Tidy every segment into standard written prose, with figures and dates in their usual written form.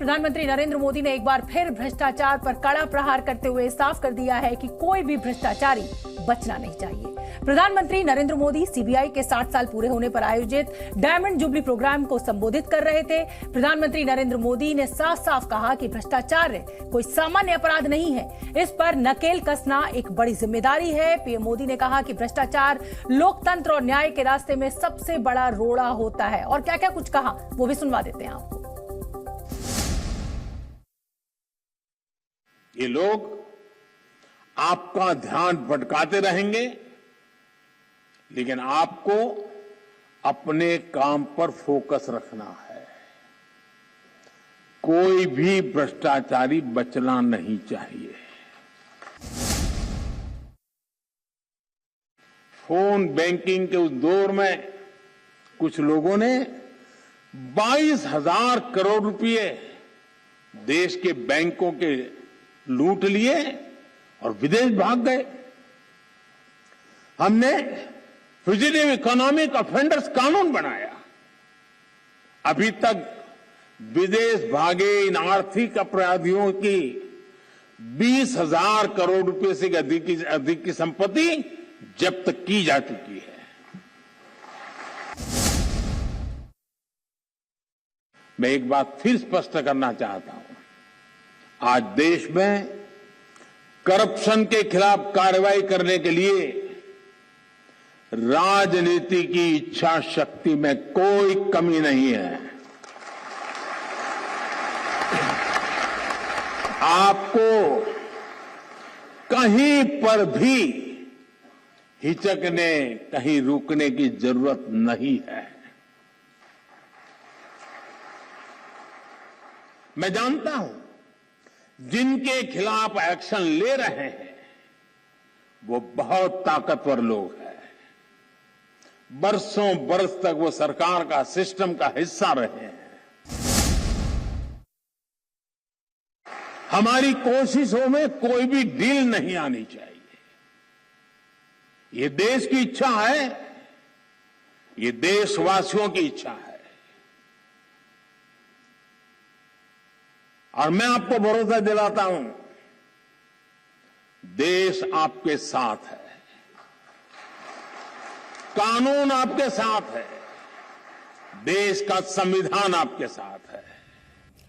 प्रधानमंत्री नरेंद्र मोदी ने एक बार फिर भ्रष्टाचार पर कड़ा प्रहार करते हुए साफ कर दिया है कि कोई भी भ्रष्टाचारी बचना नहीं चाहिए। प्रधानमंत्री नरेंद्र मोदी सीबीआई के 60 साल पूरे होने पर आयोजित डायमंड जुबली प्रोग्राम को संबोधित कर रहे थे। प्रधानमंत्री नरेंद्र मोदी ने साफ साफ कहा कि भ्रष्टाचार कोई सामान्य अपराध नहीं है, इस पर नकेल कसना एक बड़ी जिम्मेदारी है। पीएम मोदी ने कहा कि भ्रष्टाचार लोकतंत्र और न्याय के रास्ते में सबसे बड़ा रोड़ा होता है। और क्या क्या कुछ कहा वो भी सुनवा देते हैं आपको। ये लोग आपका ध्यान भटकाते रहेंगे, लेकिन आपको अपने काम पर फोकस रखना है। कोई भी भ्रष्टाचारी बचना नहीं चाहिए। फोन बैंकिंग के उस दौर में कुछ लोगों ने 22,000 करोड़ रुपए देश के बैंकों के लूट लिए और विदेश भाग गए। हमने फ्यूजिटिव इकोनॉमिक ऑफेंडर्स कानून बनाया। अभी तक विदेश भागे इन आर्थिक अपराधियों की 20,000 करोड़ रुपए से अधिक की संपत्ति जब्त की जा चुकी है। मैं एक बात फिर स्पष्ट करना चाहता हूं, आज देश में करप्शन के खिलाफ कार्रवाई करने के लिए राजनीति की इच्छा शक्ति में कोई कमी नहीं है। आपको कहीं पर भी हिचकने, कहीं रुकने की जरूरत नहीं है। मैं जानता हूं जिनके खिलाफ एक्शन ले रहे हैं वो बहुत ताकतवर लोग हैं। बरसों बरस तक वो सरकार का सिस्टम का हिस्सा रहे हैं। हमारी कोशिशों में कोई भी ढील नहीं आनी चाहिए। ये देश की इच्छा है, ये देशवासियों की इच्छा है। और मैं आपको भरोसा दिलाता हूं, देश आपके साथ है, कानून आपके साथ है, देश का संविधान आपके साथ है।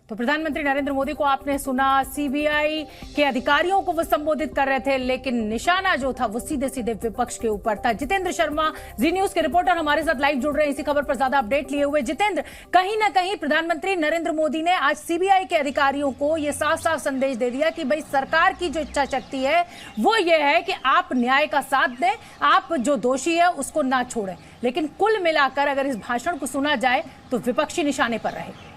तो प्रधानमंत्री नरेंद्र मोदी को आपने सुना, सीबीआई के अधिकारियों को वो संबोधित कर रहे थे, लेकिन निशाना जो था वो सीधे सीधे विपक्ष के ऊपर था। जितेंद्र शर्मा, जी न्यूज के रिपोर्टर हमारे साथ लाइव जुड़ रहे हैं इसी खबर पर ज्यादा अपडेट लिए हुए। जितेंद्र, कहीं ना कहीं प्रधानमंत्री नरेंद्र मोदी ने आज सीबीआई के अधिकारियों को ये साफ साफ संदेश दे दिया कि भाई सरकार की जो इच्छा शक्ति है वो ये है कि आप न्याय का साथ दें, आप जो दोषी है उसको ना छोड़ें। लेकिन कुल मिलाकर अगर इस भाषण को सुना जाए तो विपक्षी निशाने पर रहे।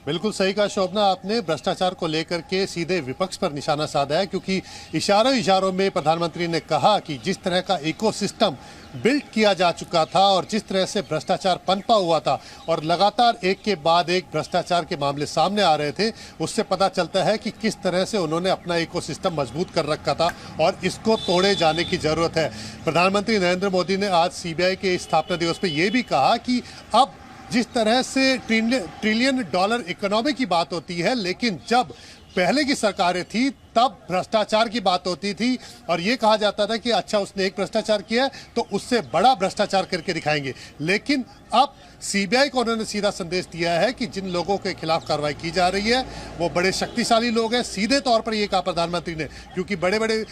बिल्कुल सही कहा शोभना आपने, भ्रष्टाचार को लेकर के सीधे विपक्ष पर निशाना साधा है, क्योंकि इशारों में प्रधानमंत्री ने कहा कि जिस तरह का इकोसिस्टम बिल्ड किया जा चुका था और जिस तरह से भ्रष्टाचार पनपा हुआ था और लगातार एक के बाद एक भ्रष्टाचार के मामले सामने आ रहे थे, उससे पता चलता है कि किस तरह से उन्होंने अपना इकोसिस्टम मजबूत कर रखा था और इसको तोड़े जाने की जरूरत है। प्रधानमंत्री नरेंद्र मोदी ने आज सीबीआई के स्थापना दिवस पर यह भी कहा कि अब जिस तरह से ट्रिलियन डॉलर इकोनॉमी की बात होती है, लेकिन जब पहले की सरकारें थी तब भ्रष्टाचार की बात होती थी और ये कहा जाता था कि अच्छा उसने एक भ्रष्टाचार किया तो उससे बड़ा भ्रष्टाचार करके दिखाएंगे। लेकिन अब सीबीआई को उन्होंने सीधा संदेश दिया है कि जिन लोगों के खिलाफ कार्रवाई की जा रही है वो बड़े शक्तिशाली लोग हैं। सीधे तौर पर ये कहा प्रधानमंत्री ने, क्योंकि बड़े बड़े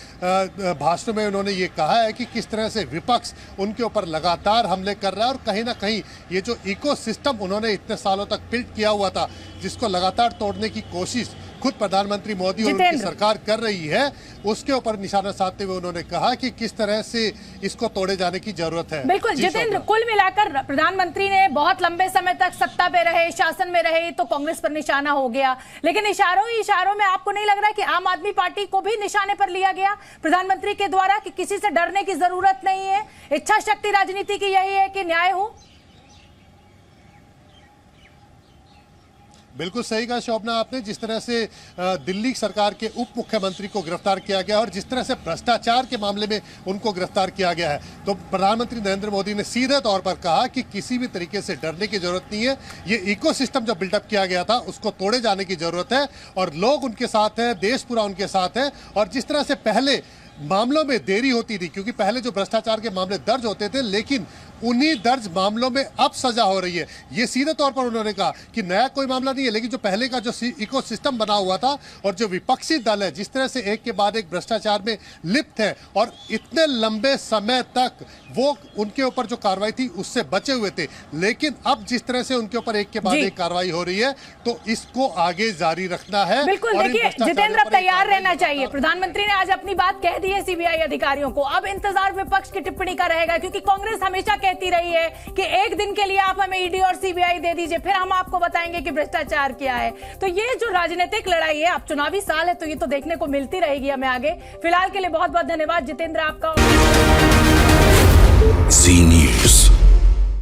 भाषणों में उन्होंने ये कहा है कि किस तरह से विपक्ष उनके ऊपर लगातार हमले कर रहा है और कहीं ना कहीं ये जो इकोसिस्टम उन्होंने इतने सालों तक बिल्ड किया हुआ था, जिसको लगातार तोड़ने की कोशिश खुद प्रधानमंत्री मोदी और उनकी सरकार कर रही है, उसके ऊपर निशाना साधते हुए उन्होंने कहा कि किस तरह से इसको तोड़े जाने की जरूरत है। बिल्कुल जितेंद्र, कुल मिलाकर प्रधानमंत्री ने बहुत लंबे समय तक सत्ता पे रहे, शासन में रहे, तो कांग्रेस पर निशाना हो गया। लेकिन इशारों में आपको नहीं लग रहा कि आम आदमी पार्टी को भी निशाने पर लिया गया प्रधानमंत्री के द्वारा कि किसी से डरने की जरूरत नहीं है, इच्छा शक्ति राजनीति की यही है कि न्याय हो? बिल्कुल सही कहा शोभना आपने। जिस तरह से दिल्ली सरकार के उप मुख्यमंत्री को गिरफ्तार किया गया और जिस तरह से भ्रष्टाचार के मामले में उनको गिरफ्तार किया गया है, तो प्रधानमंत्री नरेंद्र मोदी ने सीधे तौर पर कहा कि किसी भी तरीके से डरने की जरूरत नहीं है। ये इकोसिस्टम जो बिल्डअप किया गया था उसको तोड़े जाने की जरूरत है और लोग उनके साथ हैं, देश पूरा उनके साथ है। और जिस तरह से पहले मामलों में देरी होती थी, क्योंकि पहले जो भ्रष्टाचार के मामले दर्ज होते थे, लेकिन उन्हीं दर्ज मामलों में अब सजा हो रही है। ये सीधे तौर पर उन्होंने कहा कि नया कोई मामला नहीं है, लेकिन जो पहले का जो इकोसिस्टम बना हुआ था और जो विपक्षी दल है जिस तरह से एक के बाद एक भ्रष्टाचार में लिप्त है और इतने लंबे समय तक वो उनके ऊपर जो कार्रवाई थी उससे बचे हुए थे, लेकिन अब जिस तरह से उनके ऊपर एक के बाद एक कार्रवाई हो रही है तो इसको आगे जारी रखना है। बिल्कुल, देखिए जितेंद्र, अब तैयार रहना चाहिए। प्रधानमंत्री ने आज अपनी बात कह दी है सीबीआई अधिकारियों को। अब इंतजार विपक्ष की टिप्पणी का रहेगा, क्योंकि कांग्रेस हमेशा कहती रही है कि एक दिन के लिए आप हमें ईडी और सीबीआई दे दीजिए, फिर हम आपको बताएंगे कि भ्रष्टाचार क्या है। तो ये जो राजनीतिक लड़ाई है, अब चुनावी साल है तो ये तो देखने को मिलती रहेगी हमें आगे। फिलहाल के लिए बहुत बहुत धन्यवाद जितेंद्र आपका।